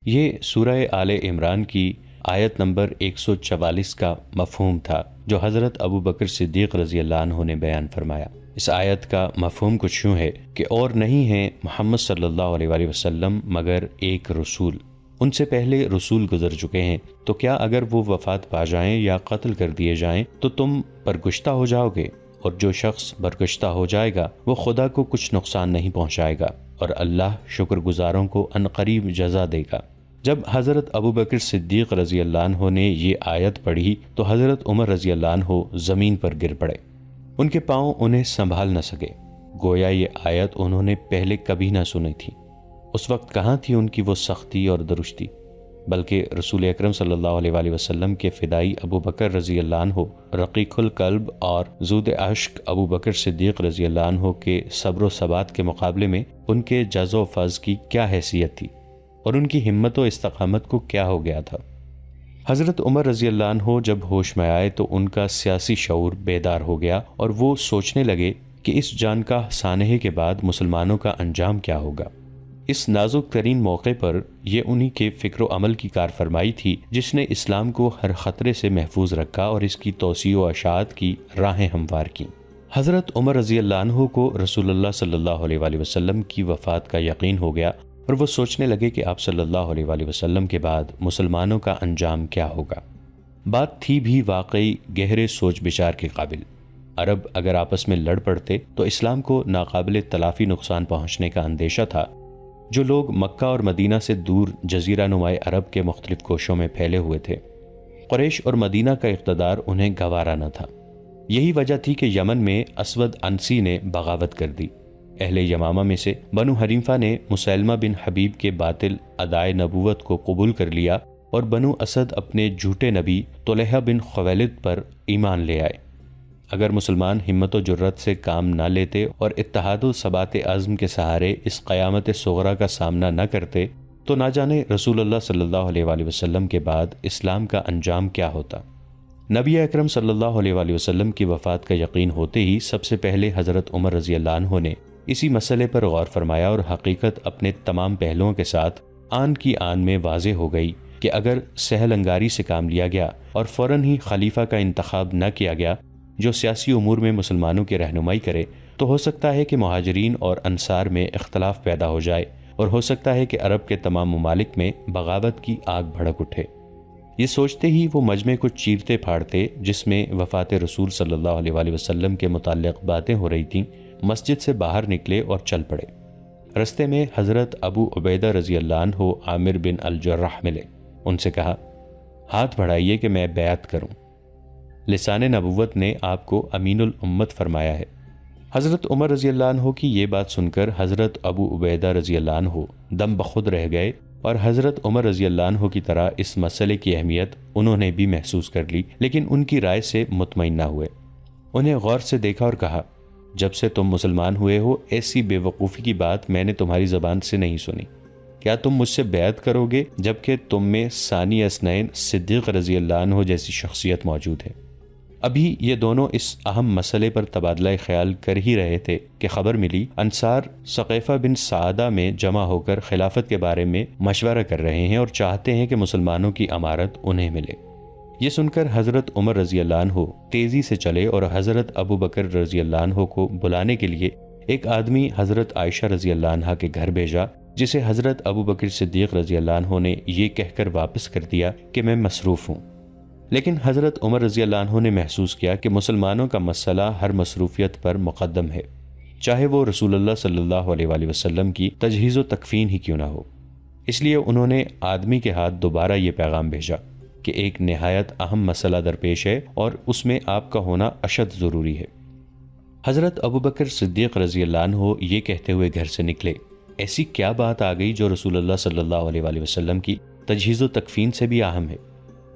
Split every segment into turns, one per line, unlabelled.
یہ سورہ آل عمران کی آیت نمبر 144 کا مفہوم تھا جو حضرت ابو بکر صدیق رضی اللہ عنہ نے بیان فرمایا۔ اس آیت کا مفہوم کچھ یوں ہے کہ اور نہیں ہیں محمد صلی اللہ علیہ وآلہ وسلم مگر ایک رسول، ان سے پہلے رسول گزر چکے ہیں، تو کیا اگر وہ وفات پا جائیں یا قتل کر دیے جائیں تو تم برگشتہ ہو جاؤ گے، اور جو شخص برگشتہ ہو جائے گا وہ خدا کو کچھ نقصان نہیں پہنچائے گا، اور اللہ شکر گزاروں کو عنقریب جزا دے گا۔ جب حضرت ابو بکر صدیق رضی اللہ عنہ نے یہ آیت پڑھی تو حضرت عمر رضی اللہ عنہ زمین پر گر پڑے، ان کے پاؤں انہیں سنبھال نہ سکے، گویا یہ آیت انہوں نے پہلے کبھی نہ سنی تھی۔ اس وقت کہاں تھی ان کی وہ سختی اور درستی، بلکہ رسول اکرم صلی اللہ علیہ وآلہ وسلم کے فدائی ابو بکر رضی اللہ عنہ، رقیق القلب اور زود عشق ابو بکر صدیق رضی اللہ عنہ کے صبر و ثبات کے مقابلے میں ان کے جزو و فض کی کیا حیثیت تھی، اور ان کی ہمت و استقامت کو کیا ہو گیا تھا۔ حضرت عمر رضی اللہ عنہ جب ہوش میں آئے تو ان کا سیاسی شعور بیدار ہو گیا، اور وہ سوچنے لگے کہ اس جان کا سانحے کے بعد مسلمانوں کا انجام کیا ہوگا۔ اس نازک ترین موقع پر یہ انہی کے فکر و عمل کی کارفرمائی تھی جس نے اسلام کو ہر خطرے سے محفوظ رکھا اور اس کی توسیع و اشاعت کی راہیں ہموار کی۔ حضرت عمر رضی اللہ عنہ کو رسول اللہ صلی اللہ علیہ وآلہ وسلم کی وفات کا یقین ہو گیا، اور وہ سوچنے لگے کہ آپ صلی اللہ علیہ وآلہ وسلم کے بعد مسلمانوں کا انجام کیا ہوگا۔ بات تھی بھی واقعی گہرے سوچ بچار کے قابل۔ عرب اگر آپس میں لڑ پڑتے تو اسلام کو ناقابل تلافی نقصان پہنچنے کا اندیشہ تھا۔ جو لوگ مکہ اور مدینہ سے دور جزیرہ نمائے عرب کے مختلف کوشوں میں پھیلے ہوئے تھے، قریش اور مدینہ کا اقتدار انہیں گوارا نہ تھا۔ یہی وجہ تھی کہ یمن میں اسود انسی نے بغاوت کر دی۔ اہل یمامہ میں سے بنو حنیفہ نے مسیلمہ بن حبیب کے باطل ادائے نبوت کو قبول کر لیا، اور بنو اسد اپنے جھوٹے نبی طلحہ بن خویلد پر ایمان لے آئے۔ اگر مسلمان ہمت و جرت سے کام نہ لیتے اور اتحاد و ثبات عزم کے سہارے اس قیامت صغریٰ کا سامنا نہ کرتے تو نہ جانے رسول اللہ صلی اللہ علیہ وآلہ وسلم کے بعد اسلام کا انجام کیا ہوتا۔ نبی اکرم صلی اللہ علیہ وآلہ وسلم کی وفات کا یقین ہوتے ہی سب سے پہلے حضرت عمر رضی اللہ عنہ نے اسی مسئلے پر غور فرمایا، اور حقیقت اپنے تمام پہلوؤں کے ساتھ آن کی آن میں واضح ہو گئی کہ اگر سہل انگاری سے کام لیا گیا اور فوراً ہی خلیفہ کا انتخاب نہ کیا گیا جو سیاسی امور میں مسلمانوں کی رہنمائی کرے، تو ہو سکتا ہے کہ مہاجرین اور انصار میں اختلاف پیدا ہو جائے، اور ہو سکتا ہے کہ عرب کے تمام ممالک میں بغاوت کی آگ بھڑک اٹھے۔ یہ سوچتے ہی وہ مجمع کو چیرتے پھاڑتے جس میں وفات رسول صلی اللہ علیہ وآلہ وسلم کے متعلق باتیں ہو رہی تھیں، مسجد سے باہر نکلے اور چل پڑے۔ رستے میں حضرت ابو عبیدہ رضی اللہ عنہ عامر بن الجرح ملے، ان سے کہا، ہاتھ بڑھائیے کہ میں بیعت کروں۔ لسان نبوت نے آپ کو امین الامت فرمایا ہے۔ حضرت عمر رضی اللہ عنہ کی یہ بات سن کر حضرت ابو عبیدہ رضی اللہ عنہ دم بخود رہ گئے، اور حضرت عمر رضی اللہ عنہ کی طرح اس مسئلے کی اہمیت انہوں نے بھی محسوس کر لی، لیکن ان کی رائے سے مطمئن نہ ہوئے۔ انہیں غور سے دیکھا اور کہا، جب سے تم مسلمان ہوئے ہو ایسی بے وقوفی کی بات میں نے تمہاری زبان سے نہیں سنی۔ کیا تم مجھ سے بیعت کرو گے جبکہ تم میں ثانی اثنین صدیق رضی اللہ عنہ جیسی شخصیت موجود ہے؟ ابھی یہ دونوں اس اہم مسئلے پر تبادلہ خیال کر ہی رہے تھے کہ خبر ملی انصار ثقیفہ بن سعدہ میں جمع ہو کر خلافت کے بارے میں مشورہ کر رہے ہیں اور چاہتے ہیں کہ مسلمانوں کی امارت انہیں ملے۔ یہ سن کر حضرت عمر رضی اللہ عنہ تیزی سے چلے اور حضرت ابو بکر رضی اللہ عنہ کو بلانے کے لیے ایک آدمی حضرت عائشہ رضی اللہ عنہ کے گھر بھیجا، جسے حضرت ابو بکر صدیق رضی اللہ عنہ نے یہ کہہ کر واپس کر دیا کہ میں مصروف ہوں۔ لیکن حضرت عمر رضی اللہ عنہ نے محسوس کیا کہ مسلمانوں کا مسئلہ ہر مصروفیت پر مقدم ہے، چاہے وہ رسول اللہ صلی اللہ علیہ وآلہ وسلم کی تجہیز و تکفین ہی کیوں نہ ہو۔ اس لیے انہوں نے آدمی کے ہاتھ دوبارہ یہ پیغام بھیجا کہ ایک نہایت اہم مسئلہ درپیش ہے اور اس میں آپ کا ہونا اشد ضروری ہے۔ حضرت ابو بکر صدیق رضی اللہ عنہ یہ کہتے ہوئے گھر سے نکلے، ایسی کیا بات آ گئی جو رسول اللہ صلی اللہ علیہ وآلہ وسلم کی تجہیز و تکفین سے بھی اہم ہے؟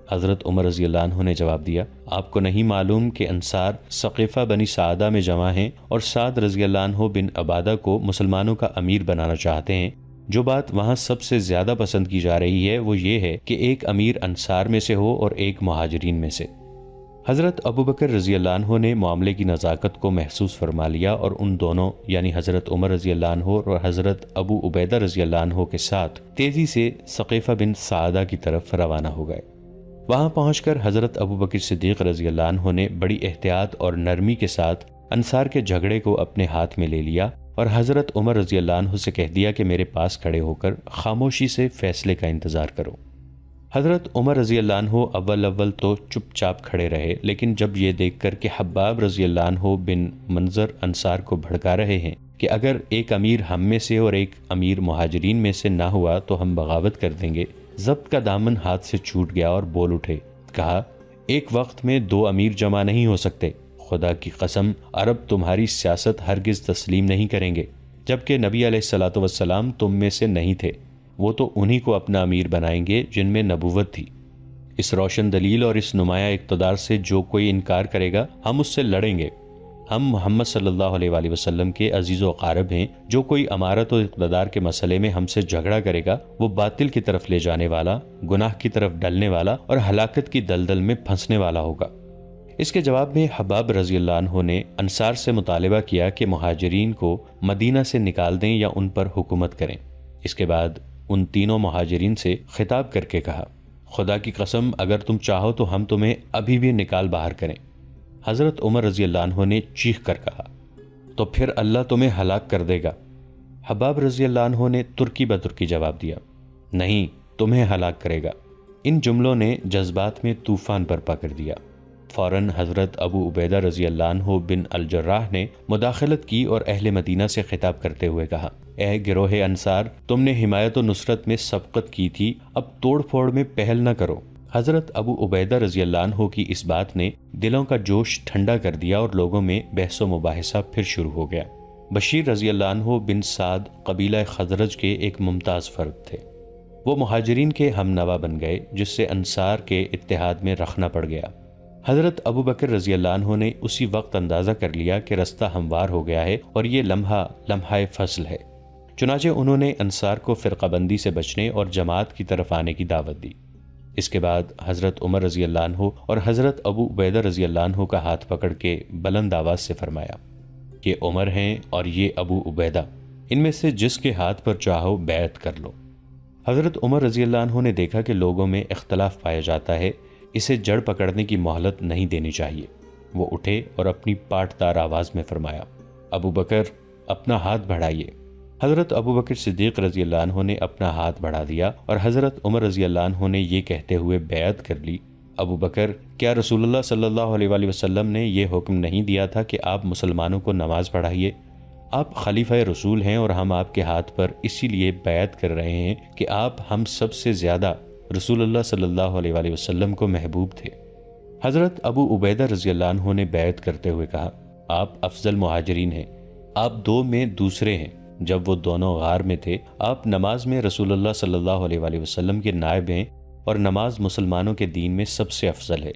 حضرت عمر رضی اللہ عنہ نے جواب دیا، آپ کو نہیں معلوم کہ انصار ثقیفہ بنی سعدہ میں جمع ہیں اور سعد رضی اللہ عنہ بن عبادہ کو مسلمانوں کا امیر بنانا چاہتے ہیں۔ جو بات وہاں سب سے زیادہ پسند کی جا رہی ہے وہ یہ ہے کہ ایک امیر انصار میں سے ہو اور ایک مہاجرین میں سے۔ حضرت ابوبکر رضی اللہ عنہ نے معاملے کی نزاکت کو محسوس فرما لیا اور ان دونوں یعنی حضرت عمر رضی اللہ عنہ اور حضرت ابو عبیدہ رضی اللہ عنہ کے ساتھ تیزی سے ثقیفہ بن سعدہ کی طرف روانہ ہو گئے۔ وہاں پہنچ کر حضرت ابوبکر صدیق رضی اللہ عنہ نے بڑی احتیاط اور نرمی کے ساتھ انصار کے جھگڑے کو اپنے ہاتھ میں لے لیا اور حضرت عمر رضی اللہ عنہ سے کہہ دیا کہ میرے پاس کھڑے ہو کر خاموشی سے فیصلے کا انتظار کرو۔ حضرت عمر رضی اللہ عنہ اول تو چپ چاپ کھڑے رہے، لیکن جب یہ دیکھ کر کہ حباب رضی اللہ عنہ بن منظر انصار کو بھڑکا رہے ہیں کہ اگر ایک امیر ہم میں سے اور ایک امیر مہاجرین میں سے نہ ہوا تو ہم بغاوت کر دیں گے، ضبط کا دامن ہاتھ سے چھوٹ گیا اور بول اٹھے، کہا ایک وقت میں 2 امیر جمع نہیں ہو سکتے، خدا کی قسم عرب تمہاری سیاست ہرگز تسلیم نہیں کریں گے، جبکہ نبی علیہ الصلوۃ والسلام تم میں سے نہیں تھے، وہ تو انہی کو اپنا امیر بنائیں گے جن میں نبوت تھی۔ اس روشن دلیل اور اس نمایاں اقتدار سے جو کوئی انکار کرے گا ہم اس سے لڑیں گے۔ ہم محمد صلی اللہ علیہ وآلہ وسلم کے عزیز و اقارب ہیں، جو کوئی امارت و اقتدار کے مسئلے میں ہم سے جھگڑا کرے گا وہ باطل کی طرف لے جانے والا، گناہ کی طرف ڈلنے والا اور ہلاکت کی دلدل میں پھنسنے والا ہوگا۔ اس کے جواب میں حباب رضی اللہ عنہ نے انصار سے مطالبہ کیا کہ مہاجرین کو مدینہ سے نکال دیں یا ان پر حکومت کریں۔ اس کے بعد ان تینوں مہاجرین سے خطاب کر کے کہا، خدا کی قسم اگر تم چاہو تو ہم تمہیں ابھی بھی نکال باہر کریں۔ حضرت عمر رضی اللہ عنہ نے چیخ کر کہا، تو پھر اللہ تمہیں ہلاک کر دے گا۔ حباب رضی اللہ عنہ نے ترکی بترکی جواب دیا، نہیں، تمہیں ہلاک کرے گا۔ ان جملوں نے جذبات میں طوفان برپا کر دیا۔ فوراً حضرت ابو عبیدہ رضی اللہ عنہ بن الجراح نے مداخلت کی اور اہل مدینہ سے خطاب کرتے ہوئے کہا، اے گروہ انصار، تم نے حمایت و نصرت میں سبقت کی تھی، اب توڑ پھوڑ میں پہل نہ کرو۔ حضرت ابو عبیدہ رضی اللہ عنہ کی اس بات نے دلوں کا جوش ٹھنڈا کر دیا اور لوگوں میں بحث و مباحثہ پھر شروع ہو گیا۔ بشیر رضی اللہ عنہ بن سعد قبیلہ خزرج کے ایک ممتاز فرد تھے۔ وہ مہاجرین کے ہم نوا بن گئے، جس سے انصار کے اتحاد میں رخنا پڑ گیا۔ حضرت ابوبکر رضی اللہ عنہ نے اسی وقت اندازہ کر لیا کہ رستہ ہموار ہو گیا ہے اور یہ لمحہ فصل ہے، چنانچہ انہوں نے انصار کو فرقہ بندی سے بچنے اور جماعت کی طرف آنے کی دعوت دی۔ اس کے بعد حضرت عمر رضی اللہ عنہ اور حضرت ابو عبیدہ رضی اللہ عنہ کا ہاتھ پکڑ کے بلند آواز سے فرمایا، یہ عمر ہیں اور یہ ابو عبیدہ، ان میں سے جس کے ہاتھ پر چاہو بیعت کر لو۔ حضرت عمر رضی اللہ عنہ نے دیکھا کہ لوگوں میں اختلاف پایا جاتا ہے، اسے جڑ پکڑنے کی مہلت نہیں دینی چاہیے۔ وہ اٹھے اور اپنی پاٹ دار آواز میں فرمایا، ابو بکر اپنا ہاتھ بڑھائیے۔ حضرت ابوبکر صدیق رضی اللہ عنہ نے اپنا ہاتھ بڑھا دیا اور حضرت عمر رضی اللہ عنہ نے یہ کہتے ہوئے بیعت کر لی، ابو بکر، کیا رسول اللہ صلی اللہ علیہ وآلہ وسلم نے یہ حکم نہیں دیا تھا کہ آپ مسلمانوں کو نماز پڑھائیے؟ آپ خلیفہ رسول ہیں اور ہم آپ کے ہاتھ پر اسی لیے بیعت کر رہے ہیں کہ آپ ہم سب سے زیادہ رسول اللہ صلی اللہ علیہ وآلہ وسلم کو محبوب تھے۔ حضرت ابو عبیدہ رضی اللہ عنہ نے بیعت کرتے ہوئے کہا، آپ افضل مہاجرین ہیں، آپ 2 میں دوسرے ہیں۔ جب وہ دونوں غار میں تھے، آپ نماز میں رسول اللہ صلی اللہ علیہ وآلہ وسلم کے نائب ہیں اور نماز مسلمانوں کے دین میں سب سے افضل ہے۔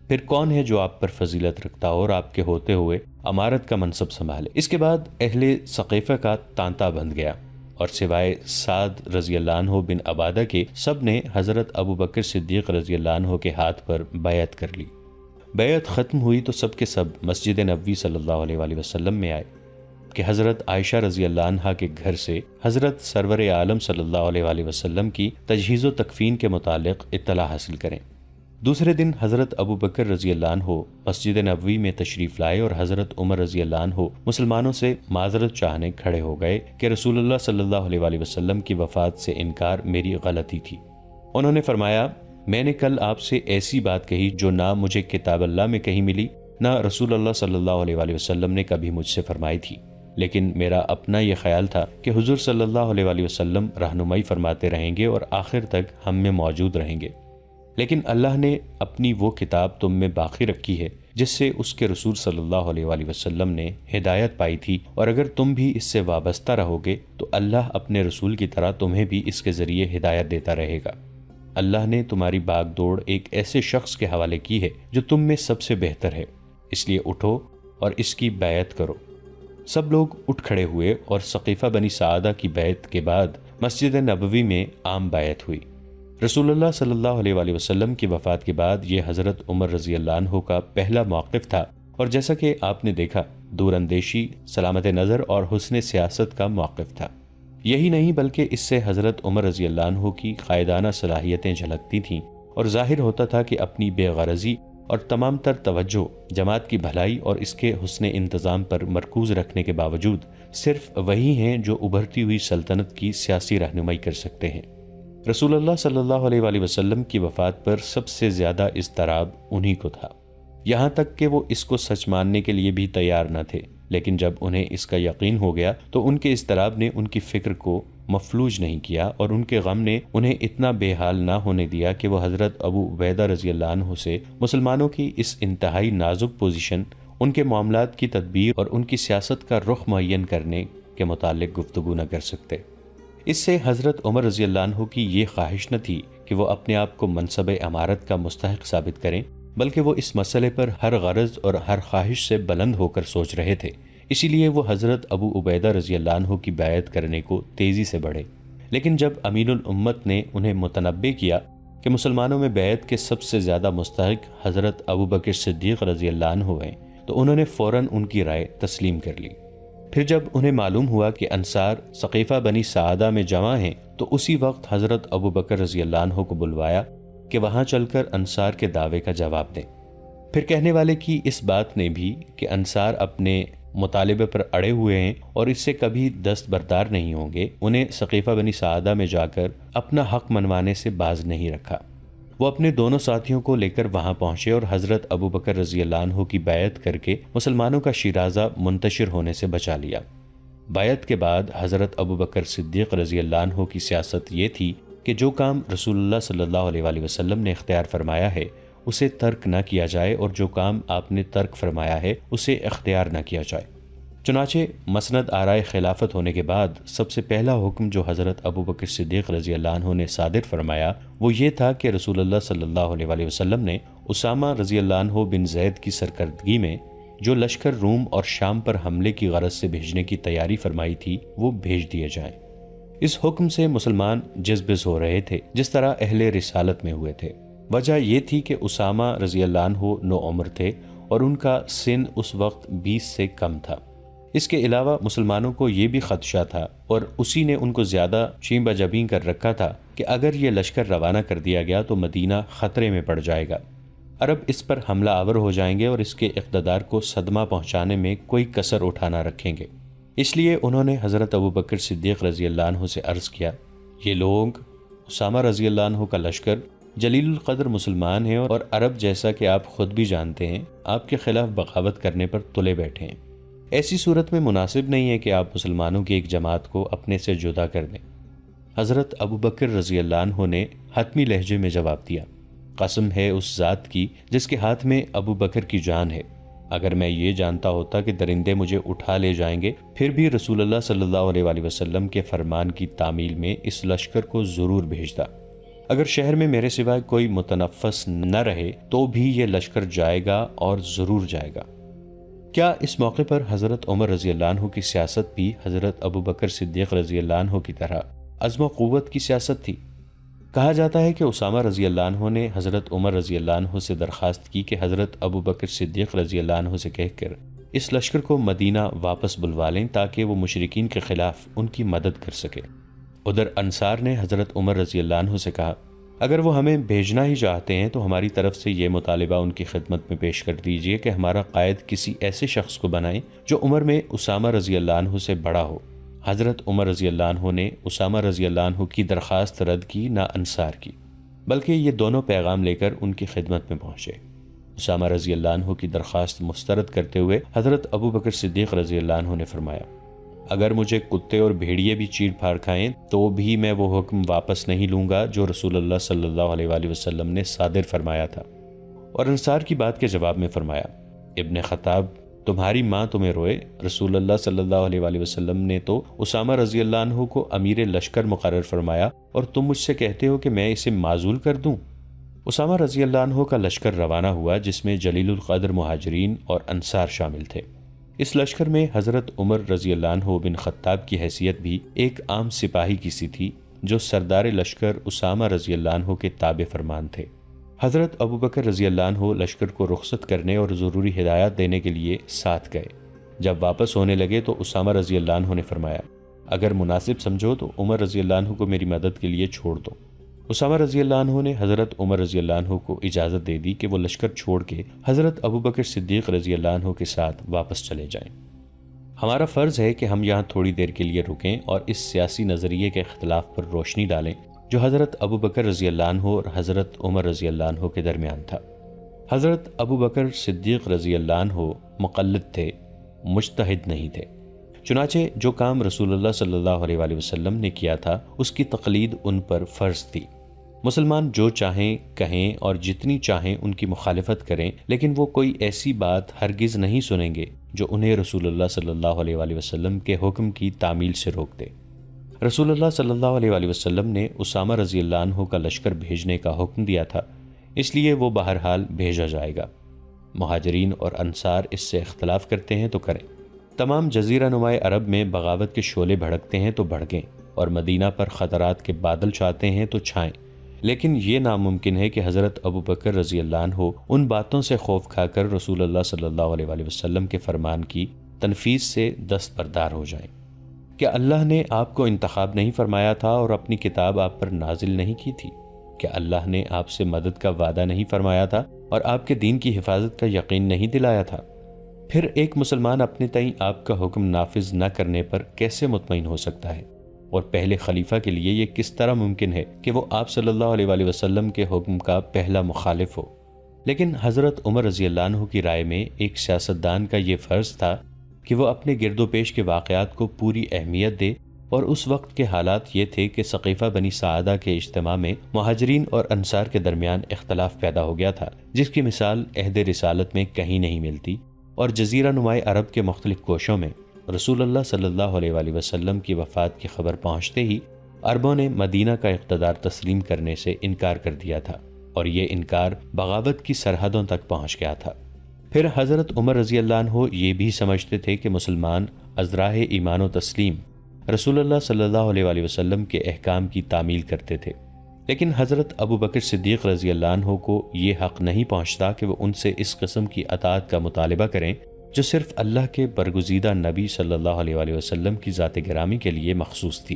پھر کون ہے جو آپ پر فضیلت رکھتا اور آپ کے ہوتے ہوئے امارت کا منصب سنبھالے؟ اس کے بعد اہل ثقیفہ کا تانتا بند گیا اور سوائے سعد رضی اللہ عنہ بن عبادہ کے سب نے حضرت ابوبکر صدیق رضی اللہ عنہ کے ہاتھ پر بیعت کر لی۔ بیعت ختم ہوئی تو سب کے سب مسجد نبوی صلی اللہ علیہ وآلہ وسلم میں آئے کہ حضرت عائشہ رضی اللہ عنہا کے گھر سے حضرت سرور عالم صلی اللہ علیہ وآلہ وسلم کی تجہیز و تکفین کے متعلق اطلاع حاصل کریں۔ دوسرے دن حضرت ابوبکر رضی اللہ عنہ مسجد نبوی میں تشریف لائے اور حضرت عمر رضی اللہ عنہ مسلمانوں سے معذرت چاہنے کھڑے ہو گئے کہ رسول اللہ صلی اللہ علیہ وآلہ وسلم کی وفات سے انکار میری غلطی تھی۔ انہوں نے فرمایا، میں نے کل آپ سے ایسی بات کہی جو نہ مجھے کتاب اللہ میں کہیں ملی، نہ رسول اللہ صلی اللہ علیہ وآلہ وسلم نے کبھی مجھ سے فرمائی تھی، لیکن میرا اپنا یہ خیال تھا کہ حضور صلی اللہ علیہ وآلہ وسلم رہنمائی فرماتے رہیں گے اور آخر تک ہم میں موجود رہیں گے، لیکن اللہ نے اپنی وہ کتاب تم میں باقی رکھی ہے جس سے اس کے رسول صلی اللہ علیہ وآلہ وسلم نے ہدایت پائی تھی، اور اگر تم بھی اس سے وابستہ رہو گے تو اللہ اپنے رسول کی طرح تمہیں بھی اس کے ذریعے ہدایت دیتا رہے گا۔ اللہ نے تمہاری باغ دوڑ ایک ایسے شخص کے حوالے کی ہے جو تم میں سب سے بہتر ہے، اس لیے اٹھو اور اس کی بیعت کرو۔ سب لوگ اٹھ کھڑے ہوئے اور ثقیفہ بنی سعدہ کی بیعت کے بعد مسجد نبوی میں عام بیعت ہوئی۔ رسول اللہ صلی اللہ علیہ وآلہ وسلم کی وفات کے بعد یہ حضرت عمر رضی اللہ عنہ کا پہلا موقف تھا، اور جیسا کہ آپ نے دیکھا دور اندیشی، سلامت نظر اور حسن سیاست کا موقف تھا۔ یہی نہیں بلکہ اس سے حضرت عمر رضی اللہ عنہ کی قائدانہ صلاحیتیں جھلکتی تھیں، اور ظاہر ہوتا تھا کہ اپنی بے غرضی اور تمام تر توجہ جماعت کی بھلائی اور اس کے حسن انتظام پر مرکوز رکھنے کے باوجود صرف وہی ہیں جو ابھرتی ہوئی سلطنت کی سیاسی رہنمائی کر سکتے ہیں۔ رسول اللہ صلی اللہ علیہ وآلہ وسلم کی وفات پر سب سے زیادہ اضطراب انہی کو تھا، یہاں تک کہ وہ اس کو سچ ماننے کے لیے بھی تیار نہ تھے، لیکن جب انہیں اس کا یقین ہو گیا تو ان کے اضطراب نے ان کی فکر کو مفلوج نہیں کیا، اور ان کے غم نے انہیں اتنا بے حال نہ ہونے دیا کہ وہ حضرت ابو عبیدہ رضی اللہ عنہ سے مسلمانوں کی اس انتہائی نازک پوزیشن، ان کے معاملات کی تدبیر اور ان کی سیاست کا رخ معین کرنے کے متعلق گفتگو نہ کر سکتے۔ اس سے حضرت عمر رضی اللہ عنہ کی یہ خواہش نہ تھی کہ وہ اپنے آپ کو منصب امارت کا مستحق ثابت کریں، بلکہ وہ اس مسئلے پر ہر غرض اور ہر خواہش سے بلند ہو کر سوچ رہے تھے، اسی لیے وہ حضرت ابو عبیدہ رضی اللہ عنہ کی بیعت کرنے کو تیزی سے بڑھے۔ لیکن جب امین الامت نے انہیں متنبہ کیا کہ مسلمانوں میں بیعت کے سب سے زیادہ مستحق حضرت ابو بکر صدیق رضی اللہ عنہ ہیں، تو انہوں نے فوراً ان کی رائے تسلیم کر لی۔ پھر جب انہیں معلوم ہوا کہ انصار ثقیفہ بنی سعادہ میں جمع ہیں، تو اسی وقت حضرت ابو بکر رضی اللہ عنہ کو بلوایا کہ وہاں چل کر انصار کے دعوے کا جواب دیں۔ پھر کہنے والے کی اس بات نے بھی کہ انصار اپنے مطالبے پر اڑے ہوئے ہیں اور اس سے کبھی دستبردار نہیں ہوں گے، انہیں ثقیفہ بنی سعادہ میں جا کر اپنا حق منوانے سے باز نہیں رکھا۔ وہ اپنے دونوں ساتھیوں کو لے کر وہاں پہنچے اور حضرت ابو بکر رضی اللہ عنہ کی بیعت کر کے مسلمانوں کا شیرازہ منتشر ہونے سے بچا لیا۔ بیعت کے بعد حضرت ابو بکر صدیق رضی اللہ عنہ کی سیاست یہ تھی کہ جو کام رسول اللہ صلی اللہ علیہ وآلہ وسلم نے اختیار فرمایا ہے اسے ترک نہ کیا جائے، اور جو کام آپ نے ترک فرمایا ہے اسے اختیار نہ کیا جائے۔ چنانچہ مسند آرائے خلافت ہونے کے بعد سب سے پہلا حکم جو حضرت ابو بکر صدیق رضی اللہ عنہ نے صادر فرمایا وہ یہ تھا کہ رسول اللہ صلی اللہ علیہ وآلہ وسلم نے اسامہ رضی اللہ عنہ بن زید کی سرکردگی میں جو لشکر روم اور شام پر حملے کی غرض سے بھیجنے کی تیاری فرمائی تھی وہ بھیج دیے جائیں۔ اس حکم سے مسلمان جذبز ہو رہے تھے جس طرح اہل رسالت میں ہوئے تھے۔ وجہ یہ تھی کہ اسامہ رضی اللہ عنہ نوعمر تھے اور ان کا سن اس وقت 20 سے کم تھا۔ اس کے علاوہ مسلمانوں کو یہ بھی خدشہ تھا، اور اسی نے ان کو زیادہ شیبہ جبیں کر رکھا تھا، کہ اگر یہ لشکر روانہ کر دیا گیا تو مدینہ خطرے میں پڑ جائے گا، عرب اس پر حملہ آور ہو جائیں گے اور اس کے اقتدار کو صدمہ پہنچانے میں کوئی کسر اٹھانا رکھیں گے۔ اس لیے انہوں نے حضرت ابو بکر صدیق رضی اللہ عنہ سے عرض کیا، یہ لوگ اسامہ رضی اللہ عنہ کا لشکر جلیل القدر مسلمان ہیں، اور عرب جیسا کہ آپ خود بھی جانتے ہیں آپ کے خلاف بغاوت کرنے پر تلے بیٹھے ہیں۔ ایسی صورت میں مناسب نہیں ہے کہ آپ مسلمانوں کی ایک جماعت کو اپنے سے جدا کر دیں۔ حضرت ابو بکر رضی اللہ عنہ نے حتمی لہجے میں جواب دیا، قسم ہے اس ذات کی جس کے ہاتھ میں ابو بکر کی جان ہے، اگر میں یہ جانتا ہوتا کہ درندے مجھے اٹھا لے جائیں گے پھر بھی رسول اللہ صلی اللہ علیہ وآلہ وسلم کے فرمان کی تعمیل میں اس لشکر کو ضرور بھیجتا۔ اگر شہر میں میرے سوائے کوئی متنفس نہ رہے تو بھی یہ لشکر جائے گا اور ضرور جائے گا۔ کیا اس موقع پر حضرت عمر رضی اللہ عنہ کی سیاست بھی حضرت ابو بکر صدیق رضی اللہ عنہ کی طرح عزم و قوت کی سیاست تھی؟ کہا جاتا ہے کہ اسامہ رضی اللہ عنہ نے حضرت عمر رضی اللہ عنہ سے درخواست کی کہ حضرت ابو بکر صدیق رضی اللہ عنہ سے کہہ کر اس لشکر کو مدینہ واپس بلوا لیں تاکہ وہ مشرکین کے خلاف ان کی مدد کر سکے۔ ادھر انصار نے حضرت عمر رضی اللہ عنہ سے کہا، اگر وہ ہمیں بھیجنا ہی چاہتے ہیں تو ہماری طرف سے یہ مطالبہ ان کی خدمت میں پیش کر دیجئے کہ ہمارا قائد کسی ایسے شخص کو بنائیں جو عمر میں اسامہ رضی اللہ عنہ سے بڑا ہو۔ حضرت عمر رضی اللہ عنہ نے اسامہ رضی اللہ عنہ کی درخواست رد کی، نہ انصار کی، بلکہ یہ دونوں پیغام لے کر ان کی خدمت میں پہنچے۔ اسامہ رضی اللہ عنہ کی درخواست مسترد کرتے ہوئے حضرت ابو بکر صدیق رضی اللہ عنہ نے فرمایا، اگر مجھے کتے اور بھیڑیے بھی چیڑ پھاڑ کھائیں تو بھی میں وہ حکم واپس نہیں لوں گا جو رسول اللہ صلی اللہ علیہ وآلہ وسلم نے صادر فرمایا تھا۔ اور انصار کی بات کے جواب میں فرمایا، ابن خطاب، تمہاری ماں تمہیں روئے، رسول اللہ صلی اللہ علیہ وآلہ وسلم نے تو اسامہ رضی اللہ عنہ کو امیر لشکر مقرر فرمایا اور تم مجھ سے کہتے ہو کہ میں اسے معزول کر دوں۔ اسامہ رضی اللہ عنہ کا لشکر روانہ ہوا جس میں جلیل القدر مہاجرین اور انصار شامل تھے۔ اس لشکر میں حضرت عمر رضی اللہ عنہ بن خطاب کی حیثیت بھی ایک عام سپاہی کی سی تھی، جو سردار لشکر اسامہ رضی اللہ عنہ کے تابع فرمان تھے۔ حضرت ابوبکر رضی اللہ عنہ لشکر کو رخصت کرنے اور ضروری ہدایات دینے کے لیے ساتھ گئے۔ جب واپس ہونے لگے تو اسامہ رضی اللہ عنہ نے فرمایا، اگر مناسب سمجھو تو عمر رضی اللہ عنہ کو میری مدد کے لیے چھوڑ دو۔ اسامہ رضی اللہ عنہ نے حضرت عمر رضی اللہ عنہ کو اجازت دے دی کہ وہ لشکر چھوڑ کے حضرت ابوبکر صدیق رضی اللہ عنہ کے ساتھ واپس چلے جائیں۔ ہمارا فرض ہے کہ ہم یہاں تھوڑی دیر کے لیے رکیں اور اس سیاسی نظریے کے اختلاف پر روشنی ڈالیں جو حضرت ابوبکر رضی اللہ عنہ اور حضرت عمر رضی اللہ عنہ کے درمیان تھا۔ حضرت ابوبکر صدیق رضی اللہ عنہ مقلد تھے، مجتہد نہیں تھے۔ چنانچہ جو کام رسول اللہ صلی اللہ علیہ وآلہ وسلم نے کیا تھا اس کی تقلید ان پر فرض تھی۔ مسلمان جو چاہیں کہیں اور جتنی چاہیں ان کی مخالفت کریں، لیکن وہ کوئی ایسی بات ہرگز نہیں سنیں گے جو انہیں رسول اللہ صلی اللہ علیہ وآلہ وسلم کے حکم کی تعمیل سے روک دے۔ رسول اللہ صلی اللہ علیہ وآلہ وسلم نے اسامہ رضی اللہ عنہ کا لشکر بھیجنے کا حکم دیا تھا، اس لیے وہ بہرحال بھیجا جائے گا۔ مہاجرین اور انصار اس سے اختلاف کرتے ہیں تو کریں۔ تمام جزیرہ نمائے عرب میں بغاوت کے شعلے بھڑکتے ہیں تو بھڑکیں، اور مدینہ پر خطرات کے بادل چھاتے ہیں تو چھائیں، لیکن یہ ناممکن ہے کہ حضرت ابوبکر رضی اللہ عنہ ان باتوں سے خوف کھا کر رسول اللہ صلی اللہ علیہ وآلہ وسلم کے فرمان کی تنفیذ سے دستبردار ہو جائیں۔ کیا اللہ نے آپ کو انتخاب نہیں فرمایا تھا اور اپنی کتاب آپ پر نازل نہیں کی تھی؟ کیا اللہ نے آپ سے مدد کا وعدہ نہیں فرمایا تھا اور آپ کے دین کی حفاظت کا یقین نہیں دلایا تھا؟ پھر ایک مسلمان اپنے تئیں آپ کا حکم نافذ نہ کرنے پر کیسے مطمئن ہو سکتا ہے؟ اور پہلے خلیفہ کے لیے یہ کس طرح ممکن ہے کہ وہ آپ صلی اللہ علیہ وآلہ وسلم کے حکم کا پہلا مخالف ہو؟ لیکن حضرت عمر رضی اللہ عنہ کی رائے میں ایک سیاستدان کا یہ فرض تھا کہ وہ اپنے گرد و پیش کے واقعات کو پوری اہمیت دے، اور اس وقت کے حالات یہ تھے کہ ثقیفہ بنی سعادہ کے اجتماع میں مہاجرین اور انصار کے درمیان اختلاف پیدا ہو گیا تھا، جس کی مثال عہد رسالت میں کہیں نہیں ملتی، اور جزیرہ نمائے عرب کے مختلف کوشوں میں رسول اللہ صلی اللہ علیہ وآلہ وسلم کی وفات کی خبر پہنچتے ہی عربوں نے مدینہ کا اقتدار تسلیم کرنے سے انکار کر دیا تھا، اور یہ انکار بغاوت کی سرحدوں تک پہنچ گیا تھا۔ پھر حضرت عمر رضی اللہ عنہ یہ بھی سمجھتے تھے کہ مسلمان از راہ ایمان و تسلیم رسول اللہ صلی اللہ علیہ وآلہ وسلم کے احکام کی تعمیل کرتے تھے، لیکن حضرت ابوبکر صدیق رضی اللہ عنہ کو یہ حق نہیں پہنچتا کہ وہ ان سے اس قسم کی اطاعت کا مطالبہ کریں جو صرف اللہ کے برگزیدہ نبی صلی اللہ علیہ وآلہ وسلم کی ذات گرامی کے لیے مخصوص تھی۔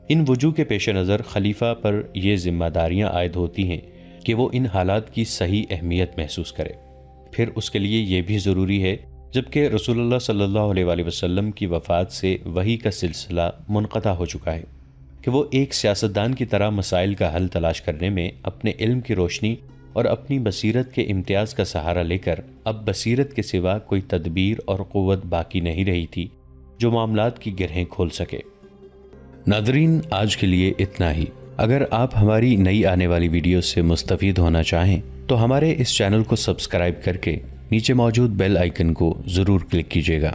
ان وجوہ کے پیش نظر خلیفہ پر یہ ذمہ داریاں عائد ہوتی ہیں کہ وہ ان حالات کی صحیح اہمیت محسوس کرے۔ پھر اس کے لیے یہ بھی ضروری ہے، جبکہ رسول اللہ صلی اللہ علیہ وآلہ وسلم کی وفات سے وحی کا سلسلہ منقطع ہو چکا ہے، کہ وہ ایک سیاستدان کی طرح مسائل کا حل تلاش کرنے میں اپنے علم کی روشنی اور اپنی بصیرت کے امتیاز کا سہارا لے کر اب بصیرت کے سوا کوئی تدبیر اور قوت باقی نہیں رہی تھی جو معاملات کی گرہیں کھول سکے۔ ناظرین، آج کے لیے اتنا ہی۔ اگر آپ ہماری نئی آنے والی ویڈیو سے مستفید ہونا چاہیں تو ہمارے اس چینل کو سبسکرائب کر کے نیچے موجود بیل آئیکن کو ضرور کلک کیجیے گا۔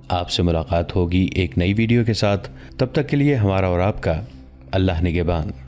آپ سے ملاقات ہوگی ایک نئی ویڈیو کے ساتھ، تب تک کے لیے ہمارا اور آپ کا اللہ نگہبان۔